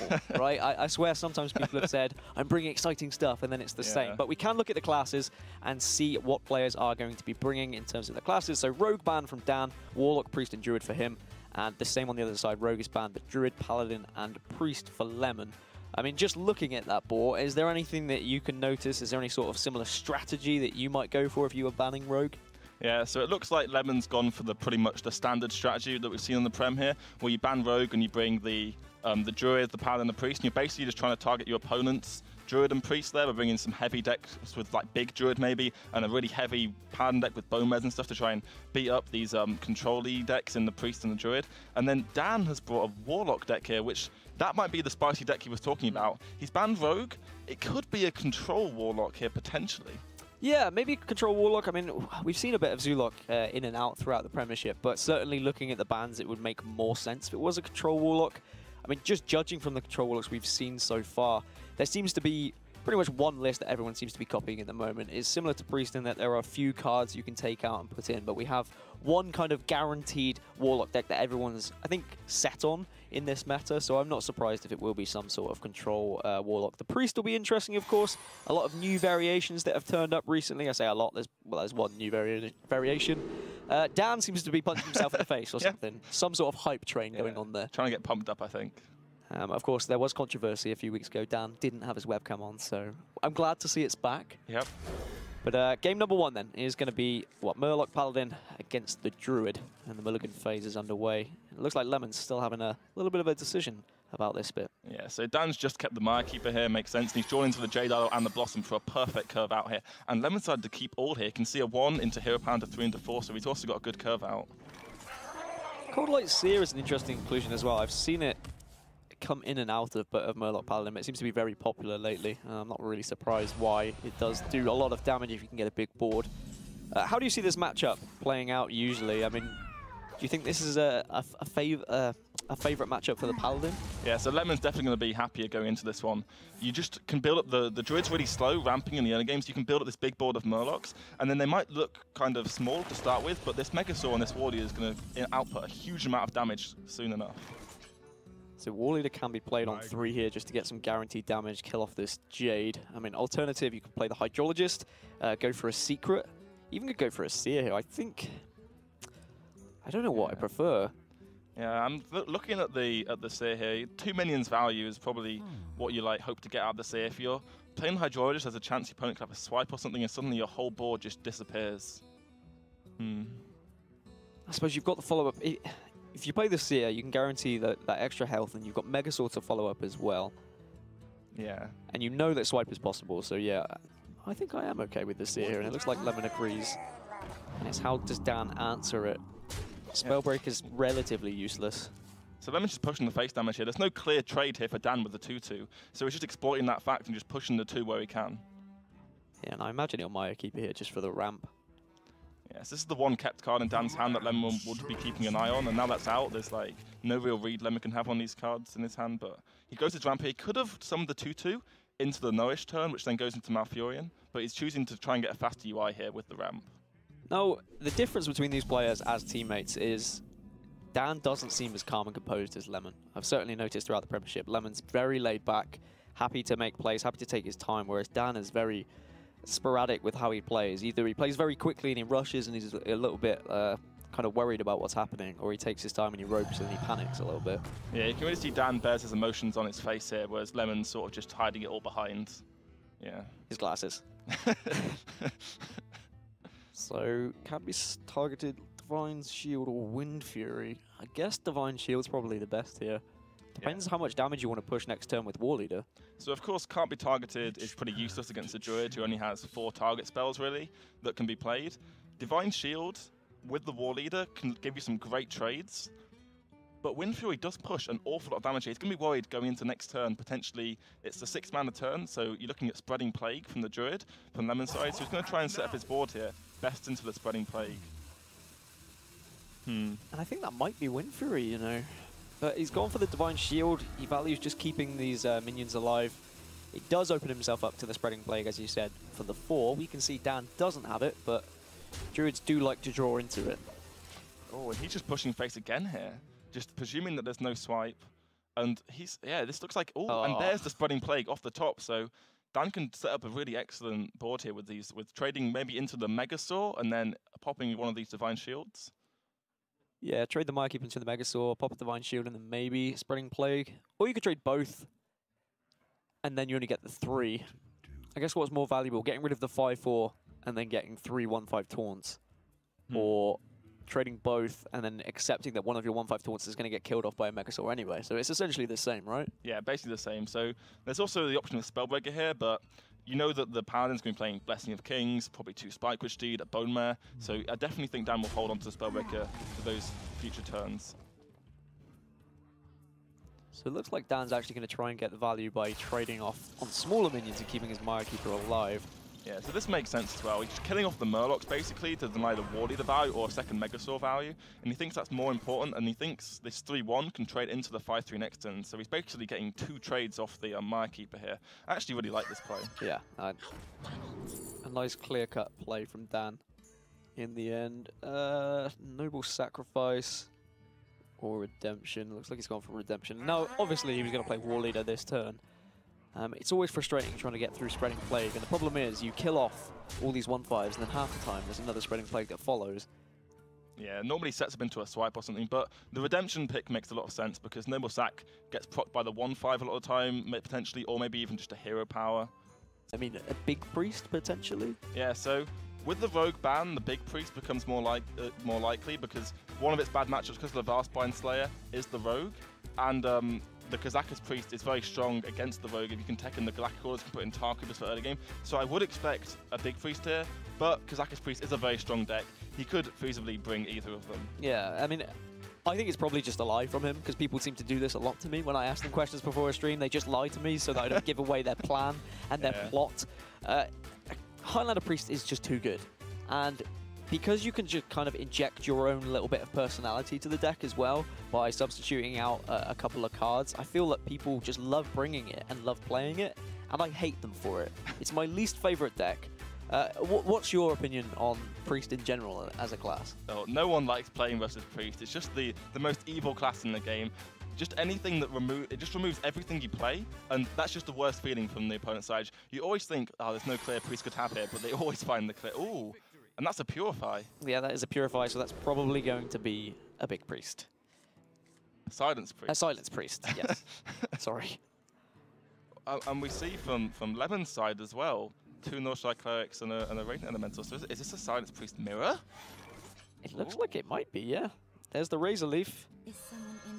more, right? I swear sometimes people have said, I'm bringing exciting stuff, and then it's the same. But we can look at the classes and see what players are going to be bringing in terms of the classes. So Rogue banned from Dan, Warlock, Priest, and Druid for him. And the same on the other side, Rogue is banned, but Druid, Paladin, and Priest for Lemon. I mean, just looking at that board, is there anything that you can notice? Is there any sort of similar strategy that you might go for if you were banning Rogue? Yeah, so it looks like Lemon's gone for pretty much the standard strategy that we've seen on the Prem here, where you ban Rogue and you bring the Druid, the Paladin, and the Priest, and you're basically just trying to target your opponent's Druid and Priest there by bringing some heavy decks with like big Druid maybe, and a really heavy Paladin deck with Bone Res and stuff to try and beat up these control-y decks in the Priest and the Druid. And then Dan has brought a Warlock deck here, which that might be the spicy deck he was talking about. He's banned Rogue. It could be a control Warlock here, potentially. Yeah, maybe control Warlock. I mean, we've seen a bit of Zulok in and out throughout the Premiership, but certainly looking at the bans, it would make more sense if it was a control Warlock. I mean, just judging from the control Warlocks we've seen so far, there seems to be pretty much one list that everyone seems to be copying at the moment. It's similar to Priest in that there are a few cards you can take out and put in, but we have one kind of guaranteed Warlock deck that everyone's, I think, set on in this meta, so I'm not surprised if it will be some sort of control Warlock. The Priest will be interesting, of course. A lot of new variations that have turned up recently. I say a lot, there's one new variation. Dan seems to be punching himself in the face or something. Some sort of hype train going on there. Trying to get pumped up, I think. Of course, there was controversy a few weeks ago. Dan didn't have his webcam on, so I'm glad to see it's back. Yep. But game number one, then, is going to be, Murloc Paladin against the Druid, and the Mulligan phase is underway. It looks like Lemon's still having a little bit of a decision about this bit. Yeah, so Dan's just kept the Mire Keeper here, makes sense. And he's drawn into the Jade Idol and the Blossom for a perfect curve out here. And Lemon decided to keep all here. You can see a 1 into Hero Power, 3 into 4, so he's also got a good curve out. Cold Light Seer is an interesting inclusion as well. I've seen it come in and out of Murloc Paladin. It seems to be very popular lately. I'm not really surprised why. It does do a lot of damage if you can get a big board. How do you see this matchup playing out usually? I mean, do you think this is a favourite matchup for the Paladin? Yeah, so Lemon's definitely going to be happier going into this one. You just can build up the Druid's really slow, ramping in the early games. You can build up this big board of Murlocs, and then they might look kind of small to start with, but this Megasaur and this Warrior is going to output a huge amount of damage soon enough. So Warleader can be played on 3 here just to get some guaranteed damage, kill off this Jade. I mean, alternative, you could play the Hydrologist, go for a Secret, even could go for a Seer here. I don't know what I prefer. Yeah, I'm looking at the Seer here. 2 minions value is probably what you hope to get out of the Seer. If you're playing Hydrologist, there's a chance your opponent could have a swipe or something, and suddenly your whole board just disappears. I suppose you've got the follow-up. If you play the Seer, you can guarantee that extra health, and you've got Megasaur to follow up as well. Yeah. And you know that swipe is possible, so yeah, I think I am okay with the Seer here, and it looks like Lemon agrees. And it's how does Dan answer it? Spellbreak is relatively useless. So Lemon's just pushing the face damage here. There's no clear trade here for Dan with the 2-2, so he's just exploiting that fact and just pushing the 2 where he can. Yeah, and I imagine he'll Mire Keeper here just for the ramp. Yes, this is the one kept card in Dan's hand that Lemon would be keeping an eye on, and now that's out, there's no real read Lemon can have on these cards in his hand, but he goes to ramp here. He could have summoned the 2-2 into the Nourish turn, which then goes into Malfurion, but he's choosing to try and get a faster UI here with the ramp. Now, the difference between these players as teammates is Dan doesn't seem as calm and composed as Lemon. I've certainly noticed throughout the Premiership, Lemon's very laid back, happy to make plays, happy to take his time, whereas Dan is very sporadic with how he plays. Either he plays very quickly and he rushes and he's a little bit kind of worried about what's happening, or he takes his time and he ropes and he panics a little bit. Yeah, you can really see Dan bears his emotions on his face here, whereas Lemon's sort of just hiding it all behind. Yeah. His glasses. So, can be targeted Divine Shield or Wind Fury. I guess Divine Shield's probably the best here. Depends how much damage you want to push next turn with Warleader. So of course, can't be targeted is pretty useless against a Druid who only has 4 target spells really that can be played. Divine Shield with the Warleader can give you some great trades, but Wind Fury does push an awful lot of damage here. He's going to be worried going into next turn. Potentially, it's a 6-mana turn, so you're looking at Spreading Plague from the Druid, from Lemon's side. So he's going to try and set up his board here, best into the Spreading Plague. And I think that might be Wind Fury, you know. But he's gone for the Divine Shield. He values just keeping these minions alive. It does open himself up to the Spreading Plague, as you said, for the 4. We can see Dan doesn't have it, but Druids do like to draw into it. Oh, and he's just pushing face again here. Just presuming that there's no swipe. And this looks like, and there's the Spreading Plague off the top. So Dan can set up a really excellent board here with trading maybe into the Megasaur and then popping one of these Divine Shields. Yeah, trade the Mirekeeper into the Megasaur, pop a Divine Shield, and then maybe Spreading Plague. Or you could trade both, and then you only get the 3. I guess what's more valuable, getting rid of the 5/4 and then getting 3 1/5 taunts, or trading both and then accepting that one of your 1/5 taunts is going to get killed off by a Megasaur anyway. So it's essentially the same, right? Yeah, basically the same. So there's also the option of Spellbreaker here, but you know that the Paladin's going to be playing Blessing of Kings, probably 2 Spikewood Steed, a Bone Mare. So I definitely think Dan will hold on to the Spellbreaker for those future turns. So it looks like Dan's actually going to try and get the value by trading off on smaller minions and keeping his Mirekeeper alive. Yeah, so this makes sense as well. He's just killing off the Murlocs basically to deny the Ward Eater value or a second Megasaur value, and he thinks that's more important, and he thinks this 3/1 can trade into the 5/3 next turn, so he's basically getting 2 trades off the Mirekeeper here. I actually really like this play. Yeah, a nice clear-cut play from Dan in the end. Noble Sacrifice or Redemption. Looks like he's gone for Redemption. Now, obviously, he was going to play War Leader this turn. It's always frustrating trying to get through Spreading Plague, and the problem is you kill off all these 1/5s, and then half the time there's another Spreading Plague that follows. Yeah, normally sets up into a swipe or something, but the Redemption pick makes a lot of sense because Noble Sac gets procced by the 1/5 a lot of the time, potentially, or maybe even just a hero power. I mean, a Big Priest, potentially? Yeah, so with the Rogue ban, the Big Priest becomes more likely because one of its bad matchups because of the Vastbind Slayer is the Rogue, and the Kazakus Priest is very strong against the Rogue. If you can tech in the Galactic Orders, you can put in Tarkubus for early game. So I would expect a Big Priest here, but Kazakus Priest is a very strong deck. He could feasibly bring either of them. Yeah, I mean, I think it's probably just a lie from him, because people seem to do this a lot to me. When I ask them questions before a stream, they just lie to me so that I don't give away their plan and their plot. Highlander Priest is just too good. And because you can just kind of inject your own little bit of personality to the deck as well by substituting out a couple of cards, I feel that people just love bringing it and love playing it, and I hate them for it. It's my least favorite deck. What's your opinion on Priest in general as a class? Oh, no one likes playing versus Priest. It's just the most evil class in the game. Just anything that removes everything you play, and that's just the worst feeling from the opponent's side. You always think, oh, there's no clear Priest could have here, but they always find the clear. Ooh. And that's a Purify. Yeah, that is a Purify, so that's probably going to be a Big Priest. A Silence Priest. A Silence Priest, yes. Sorry. And we see from Lemon's side as well, 2 Northside Clerics and a Radiant Elemental. So is this a Silence Priest mirror? It looks like it might be, yeah. There's the Razor Leaf.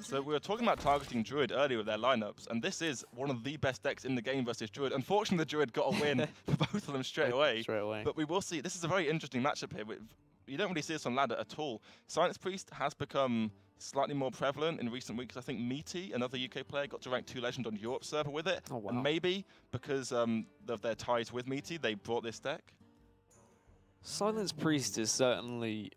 So we were talking about targeting Druid earlier with their lineups, and this is one of the best decks in the game versus Druid. Unfortunately, the Druid got a win for both of them straight away. But we will see. This is a very interesting matchup here. You don't really see this on ladder at all. Silence Priest has become slightly more prevalent in recent weeks. I think Meaty, another UK player, got to rank 2 Legend on Europe server with it. Oh, wow. And maybe because of their ties with Meaty, they brought this deck. Silence Priest has certainly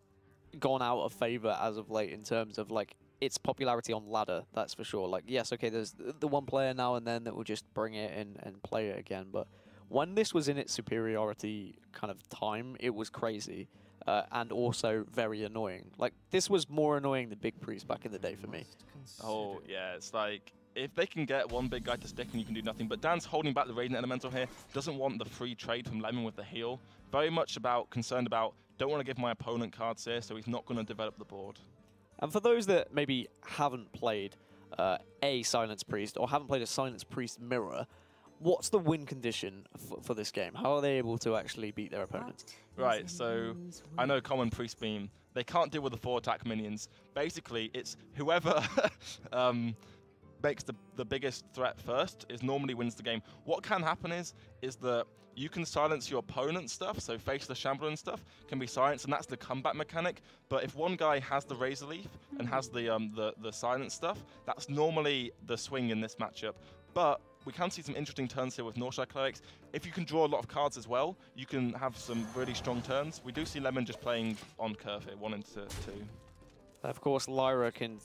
gone out of favor as of late in terms of like its popularity on ladder, that's for sure. Like, yes, okay, there's the one player now and then that will just bring it in and play it again, but when this was in its superiority kind of time, it was crazy and also very annoying. Like, this was more annoying than Big Priest back in the day for me. Oh, yeah, it's like, if they can get one big guy to stick and you can do nothing, but Dan's holding back the Radiant Elemental here, doesn't want the free trade from Lemon with the heal. Very much concerned about, don't want to give my opponent cards here, so he's not going to develop the board. And for those that maybe haven't played a Silence Priest or haven't played a Silence Priest mirror, what's the win condition for this game? How are they able to actually beat their opponents? Right, so I know common Priest Beam. They can't deal with the 4 attack minions. Basically, it's whoever makes the biggest threat first normally wins the game. What can happen is that you can silence your opponent's stuff, so Face the Shambler and stuff can be silenced, and that's the comeback mechanic. But if one guy has the Razor Leaf and has the silence stuff, that's normally the swing in this matchup. But we can see some interesting turns here with Northside Clerics. If you can draw a lot of cards as well, you can have some really strong turns. We do see Lemon just playing on curve here, 1 into 2. Of course, Lyra can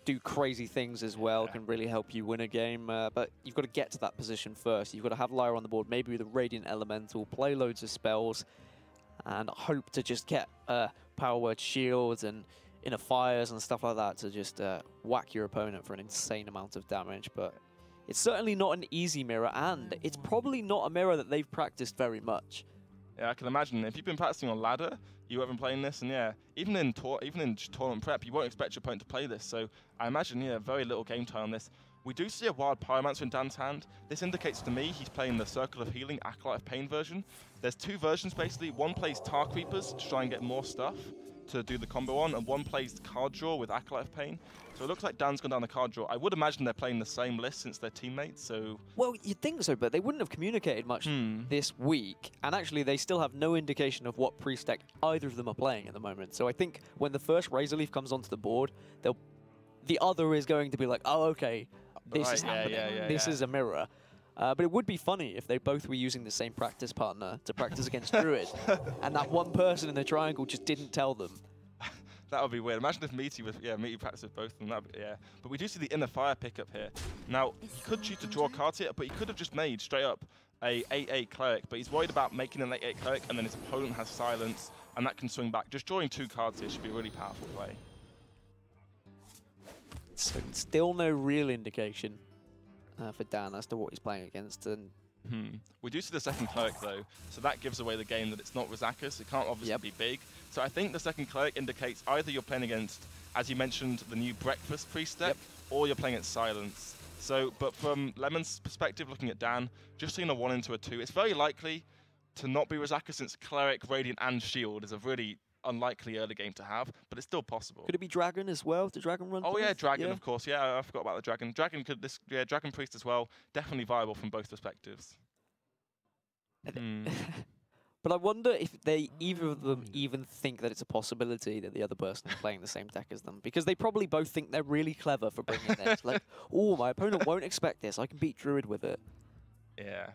do crazy things as well, can really help you win a game, but you've got to get to that position first. You've got to have Lyra on the board, maybe with a Radiant Elemental, play loads of spells, and hope to just get Power Word shields and inner fires and stuff like that to just whack your opponent for an insane amount of damage. But it's certainly not an easy mirror, and it's probably not a mirror that they've practiced very much. Yeah, I can imagine. If you've been practicing on ladder, you haven't playing this, and yeah, even in tournament prep, you won't expect your opponent to play this. So I imagine, yeah, very little game time on this. We do see a wild Pyromancer in Dan's hand. This indicates to me he's playing the Circle of Healing Acolyte of Pain version. There's two versions basically. One plays Tar Creepers to try and get more stuff to do the combo on, and one plays card draw with Acolyte of Pain. So it looks like Dan's gone down the card draw. I would imagine they're playing the same list since they're teammates, so... Well, you'd think so, but they wouldn't have communicated much this week. And actually, they still have no indication of what priest deck either of them are playing at the moment. So I think when the first Razor Leaf comes onto the board, the other is going to be like, oh, okay, this is happening. This is a mirror. But it would be funny if they both were using the same practice partner to practice against Druid, and that one person in the triangle just didn't tell them. That would be weird. Imagine if Meaty practiced with both of them. But we do see the inner fire pickup here. Now, he could choose to draw cards here, but he could have just made straight up a 8/8 cleric. But he's worried about making an 8/8 cleric, and then his opponent has silence, and that can swing back. Just drawing 2 cards here should be a really powerful play. So still no real indication for Dan as to what he's playing against. And we do see the second cleric though, so that gives away the game that it's not Rizakus. It can't obviously be big. So I think the second cleric indicates either you're playing against, as you mentioned, the new Breakfast Priest deck, or you're playing against Silence. So, but from Lemon's perspective, looking at Dan, just seeing a 1 into a 2, it's very likely to not be Rizakus since Cleric, Radiant, and Shield is a really unlikely early game to have, but it's still possible. Could it be Dragon as well? Did Dragon run? Oh both? Yeah, Dragon, of course. Yeah, I forgot about the Dragon. Dragon could Dragon Priest as well. Definitely viable from both perspectives. But I wonder if either of them even think that it's a possibility that the other person is playing the same deck as them, because they probably both think they're really clever for bringing this. Like, oh, my opponent won't expect this. I can beat Druid with it. Yeah,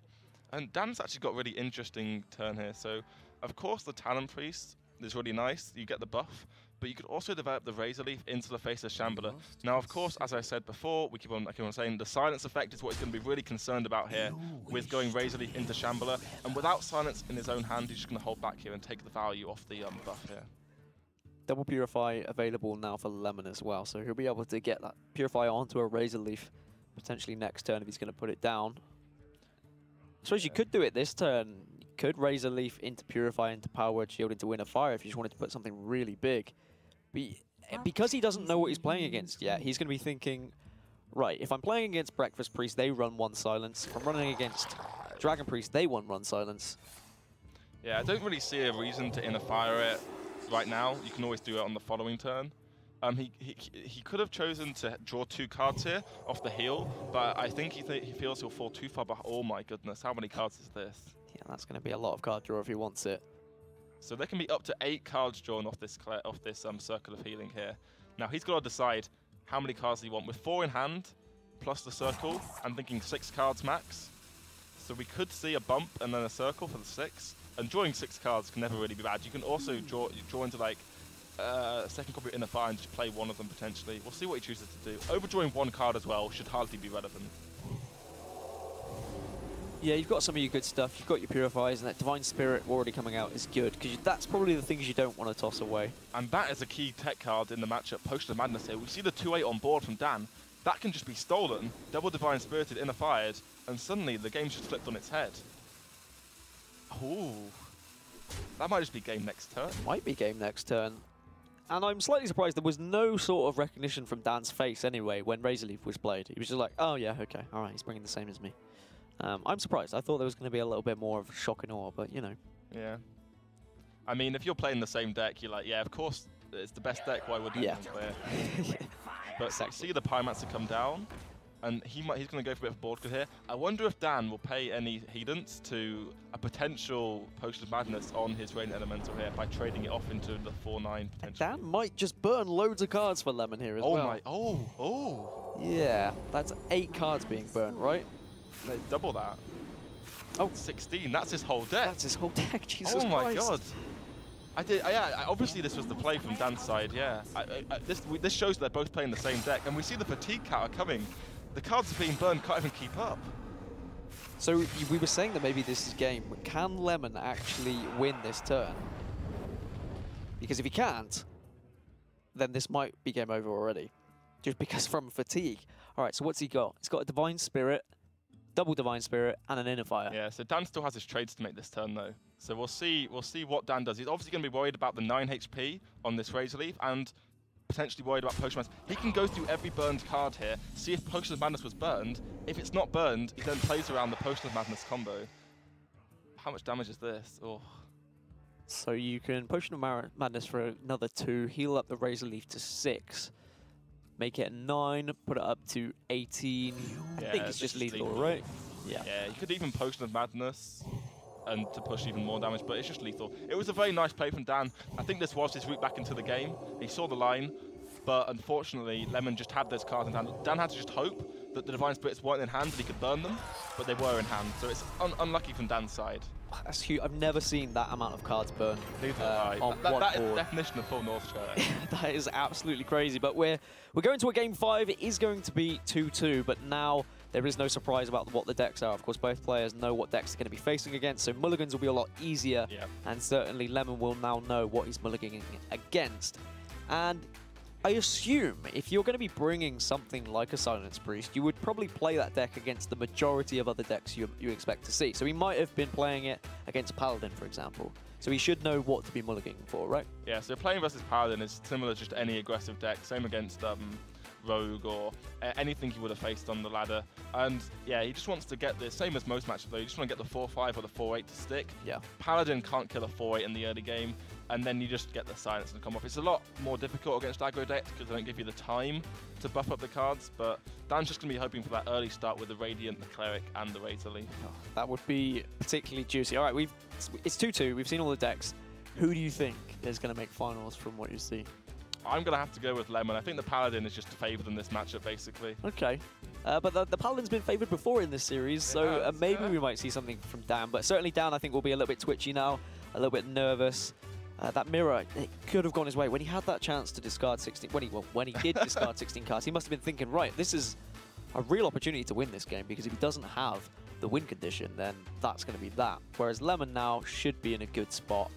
and Dan's actually got a really interesting turn here. So, of course, the Talon Priest is really nice. You get the buff, but you could also develop the Razor Leaf into the face of Shambler. Now, of course, as I said before, I keep on saying, the silence effect is what he's going to be really concerned about here with going Razor Leaf into Shambler. And without silence in his own hand, he's just going to hold back here and take the value off the buff here. Double Purify available now for Lemon as well, so he'll be able to get that Purify onto a Razor Leaf potentially next turn if he's going to put it down. I suppose you could do it this turn. You could Razor Leaf into Purify, into Power Word Shield, into Inner Fire if you just wanted to put something really big. But because he doesn't know what he's playing against yet, he's going to be thinking, right, if I'm playing against Breakfast Priest, they run 1 silence. If I'm running against Dragon Priest, they want 1 silence. Yeah, I don't really see a reason to Inner Fire it right now. You can always do it on the following turn. He could have chosen to draw 2 cards here off the heel, but I think he feels he'll fall too far behind. Oh my goodness, how many cards is this? Yeah, that's going to be a lot of card draw if he wants it. So there can be up to 8 cards drawn off this Circle of Healing here. Now he's got to decide how many cards he wants. With 4 in hand, plus the circle, I'm thinking 6 cards max. So we could see a bump and then a circle for the 6. And drawing 6 cards can never really be bad. You can also draw into like second copy of Inner Fire and just play one of them potentially. We'll see what he chooses to do. Overdrawing 1 card as well should hardly be relevant. Yeah, you've got some of your good stuff. You've got your Purifiers, and that Divine Spirit already coming out is good, because that's probably the things you don't want to toss away. And that is a key tech card in the matchup, Potion of Madness here. We see the 2/8 on board from Dan. That can just be stolen, double Divine Spirited, Inner Fired, and suddenly the game's just flipped on its head. Ooh. That might just be game next turn. Might be game next turn. And I'm slightly surprised there was no sort of recognition from Dan's face anyway when Razor Leaf was played. He was just like, oh yeah, okay, all right, he's bringing the same as me. I'm surprised. I thought there was going to be a little bit more of shock and awe, but you know. Yeah. I mean, if you're playing the same deck, you're like, yeah, of course, it's the best deck. Why wouldn't you play it? But exactly. See the Pyromancer come down, and he's going to go for a bit of board here. I wonder if Dan will pay any hedence to a potential Potion of Madness on his Radiant Elemental here by trading it off into the 4/9 potentially. Dan might just burn loads of cards for Lemon here as well. Oh. Yeah, that's 8 cards being burnt, right? Double that. Oh, 16. That's his whole deck. That's his whole deck. Jesus Christ. Oh my god. Obviously, this was the play from Dan's side. Yeah. This shows they're both playing the same deck, and we see the fatigue counter coming. The cards are being burned. Can't even keep up. So we were saying that maybe this is game. Can Lemon actually win this turn? Because if he can't, then this might be game over already. Just because from fatigue. All right, so what's he got? He's got a Divine Spirit, double Divine Spirit, and an Inner Fire. Yeah, so Dan still has his trades to make this turn, though. So we'll see what Dan does. He's obviously going to be worried about the 9 HP on this Razor Leaf, and potentially worried about Potion Madness. He can go through every burned card here, see if Potion of Madness was burned. If it's not burned, he then plays around the Potion of Madness combo. How much damage is this? Oh. So you can Potion of Madness for another 2, heal up the Razor Leaf to 6, make it a 9, put it up to 18. Yeah, I think it's just lethal, right? Yeah, you could even Potion of Madness and to push even more damage, but it's just lethal. It was a very nice play from Dan. I think this was his route back into the game. He saw the line, but unfortunately, Lemon just had those cards in hand. Dan had to just hope that the Divine Spirits weren't in hand, that he could burn them, but they were in hand. So it's unlucky from Dan's side. That's huge. I've never seen that amount of cards burned on that one is board. the definition of full North Shire. That is absolutely crazy. But we're going to a game 5. It is going to be 2-2, but now there is no surprise about what the decks are. Of course, both players know what decks they're going to be facing against, so mulligans will be a lot easier, and certainly Lemon will now know what he's mulliganing against. And I assume if you're going to be bringing something like a Silence Priest, you would probably play that deck against the majority of other decks you expect to see. So he might have been playing it against Paladin, for example. So he should know what to be mulliganing for, right? Yeah, so playing versus Paladin is similar just to any aggressive deck. Same against Rogue or anything he would have faced on the ladder. And yeah, he just wants to get this, same as most matches though, you just want to get the 4-5 or the 4-8 to stick. Yeah. Paladin can't kill a 4-8 in the early game, and then you just get the silence and come off. It's a lot more difficult against aggro decks because they don't give you the time to buff up the cards, but Dan's just going to be hoping for that early start with the Radiant, the Cleric, and the Razor Leaf. Oh, that would be particularly juicy. All right, it's 2-2. We've seen all the decks. Who do you think is going to make finals from what you see? I'm going to have to go with Lemon. I think the Paladin is just favoured in this matchup, basically. Okay. But the Paladin's been favoured before in this series, so maybe we might see something from Dan. But certainly Dan, I think, will be a little bit twitchy now, a little bit nervous. That mirror, it could have gone his way. When he had that chance to discard 16, when he did discard 16 cards, he must have been thinking, right, this is a real opportunity to win this game, because if he doesn't have the win condition, then that's going to be that. Whereas Lemon now should be in a good spot.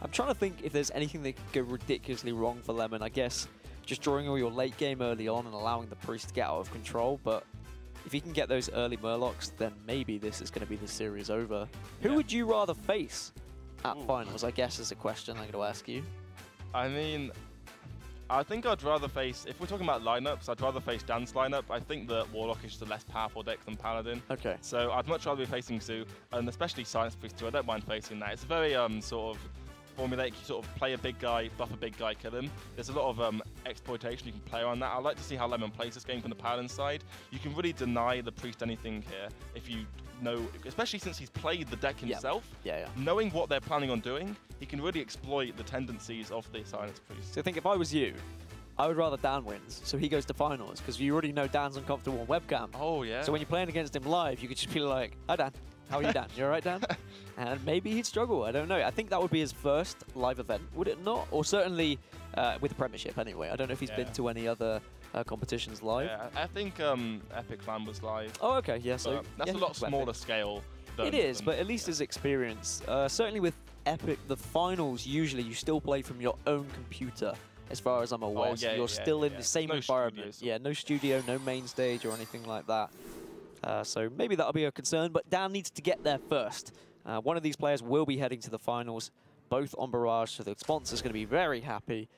I'm trying to think if there's anything that could go ridiculously wrong for Lemon. I guess just drawing all your late game early on and allowing the Priest to get out of control. But if he can get those early Murlocs, then maybe this is going to be the series over. Yeah. Who would you rather face at finals, I guess, is a question I'm going to ask you. I mean, I think I'd rather face, if we're talking about lineups, I'd rather face Dan's lineup. I think that Warlock is just a less powerful deck than Paladin. Okay. So I'd much rather be facing Zoo, and especially Silence Priest too. I don't mind facing that. It's a very sort of formulaic, you sort of play a big guy, buff a big guy, kill him. There's a lot of exploitation you can play on that. I'd like to see how Lemon plays this game from the Paladin side. You can really deny the Priest anything here if you know, especially since he's played the deck himself. Yeah. Knowing what they're planning on doing, he can really exploit the tendencies of the Silence Priest. So I think if I was you, I would rather Dan wins, so he goes to finals, because you already know Dan's uncomfortable on webcam. Oh, yeah. So when you're playing against him live, you could just be like, hi, Dan. How are you, Dan? You all right, Dan? And maybe he'd struggle. I don't know. I think that would be his first live event, would it not? Or certainly with the Premiership, anyway. I don't know if he's been to any other competitions live. Yeah, I think Epic Land was live. Oh, okay. Yeah, so that's a lot smaller scale. It is, but at least his experience. Certainly with Epic, the finals, usually you still play from your own computer, as far as I'm aware. Oh, yeah, so you're still in the same environment. Studios. Yeah, no studio, no main stage or anything like that. So maybe that'll be a concern, but Dan needs to get there first. One of these players will be heading to the finals, both on Barrage, so the sponsor's going to be very happy.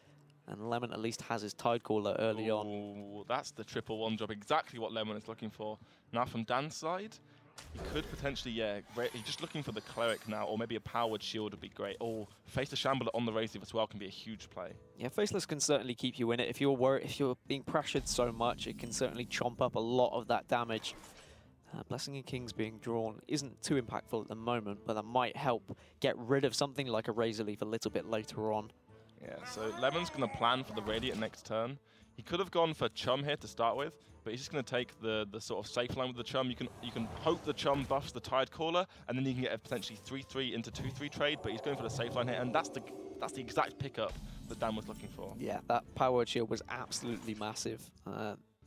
And Lemon at least has his Tidecaller early on. That's the triple one job, exactly what Lemon is looking for. Now from Dan's side, he could potentially, he's just looking for the Cleric now, or maybe a Powered Shield would be great. Or face the Shambler on the Razor as well can be a huge play. Yeah, Faceless can certainly keep you in it. If you're being pressured so much, it can certainly chomp up a lot of that damage. Blessing and Kings being drawn isn't too impactful at the moment, but that might help get rid of something like a Razor Leaf a little bit later on. Yeah, so Lemon's going to plan for the Radiant next turn. He could have gone for Chum here to start with, but he's just going to take the sort of safe line with the Chum. You can hope the Chum buffs the Tidecaller, and then you can get a potentially 3-3 into 2-3 trade, but he's going for the safe line here, and that's the exact pickup that Dan was looking for. Yeah, that Powered Shield was absolutely massive.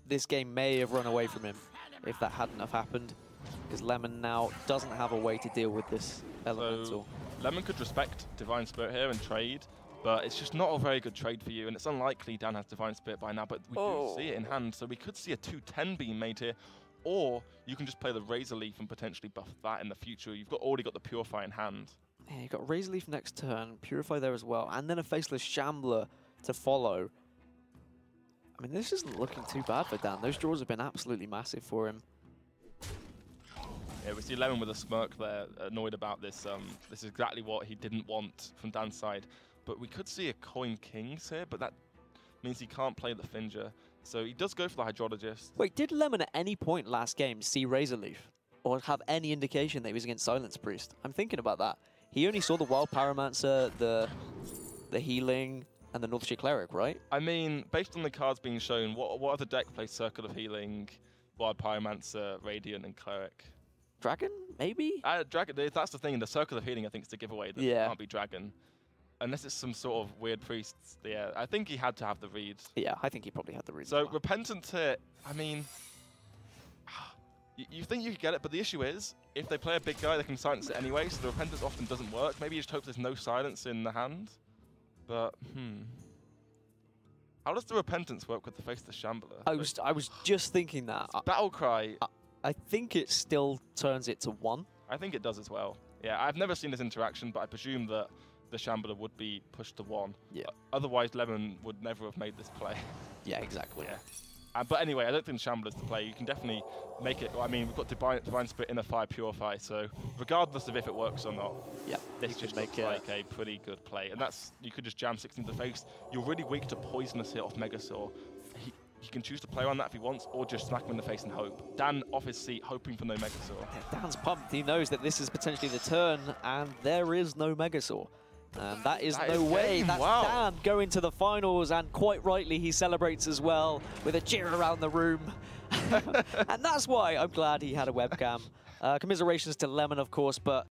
This game may have run away from him if that hadn't have happened, because Lemon now doesn't have a way to deal with this elemental. So Lemon could respect Divine Spirit here and trade, But it's just not a very good trade for you, and it's unlikely Dan has Divine Spirit by now, but we do see it in hand, so we could see a 2-10 being made here, or you can just play the Razor Leaf and potentially buff that in the future. You've already got the Purify in hand. Yeah, you've got Razor Leaf next turn, Purify there as well, and then a Faceless Shambler to follow. I mean, this isn't looking too bad for Dan. Those draws have been absolutely massive for him. Yeah, we see Lemon with a smirk there, annoyed about this. This is exactly what he didn't want from Dan's side. But we could see a Coin Kings here, but that means he can't play the Finger. So he does go for the Hydrologist. Wait, did Lemon at any point last game see Razor Leaf? Or have any indication that he was against Silence Priest? I'm thinking about that. He only saw the Wild Pyromancer, the Healing, and the Northshire Cleric, right? I mean, based on the cards being shown, what other deck plays Circle of Healing, Wild Pyromancer, Radiant, and Cleric? Dragon, maybe? Dragon, that's the thing. The Circle of Healing, I think, is the giveaway. That can't be Dragon. Unless it's some sort of weird priests. Yeah, I think he had to have the reads. Yeah, I think he probably had the reads. So Repentance here, I mean, you think you could get it, but the issue is, if they play a big guy, they can silence it anyway, so the Repentance often doesn't work. Maybe you just hope there's no silence in the hand. But, how does the Repentance work with the Faceless Shambler? I was just thinking that. Battle Cry. I think it still turns it to 1. I think it does as well. Yeah, I've never seen this interaction, but I presume that the Shambler would be pushed to 1. Yeah. Otherwise, Lemon would never have made this play. Yeah, exactly. Yeah. But anyway, I don't think the Shambler's the play. You can definitely make it. I mean, we've got Divine Spirit in a Fire Purify, so regardless of if it works or not, this just looks like a pretty good play. And that's, you could just jam 16 to the face. You're really weak to Poisonous hit off Megasaur. He can choose to play on that if he wants, or just smack him in the face and hope. Dan off his seat, hoping for no Megasaur. Yeah, Dan's pumped. He knows that this is potentially the turn, and there is no Megasaur. And that is no way. That's Dan going to the finals, and quite rightly he celebrates as well with a cheer around the room. And that's why I'm glad he had a webcam. Commiserations to Lemon, of course, but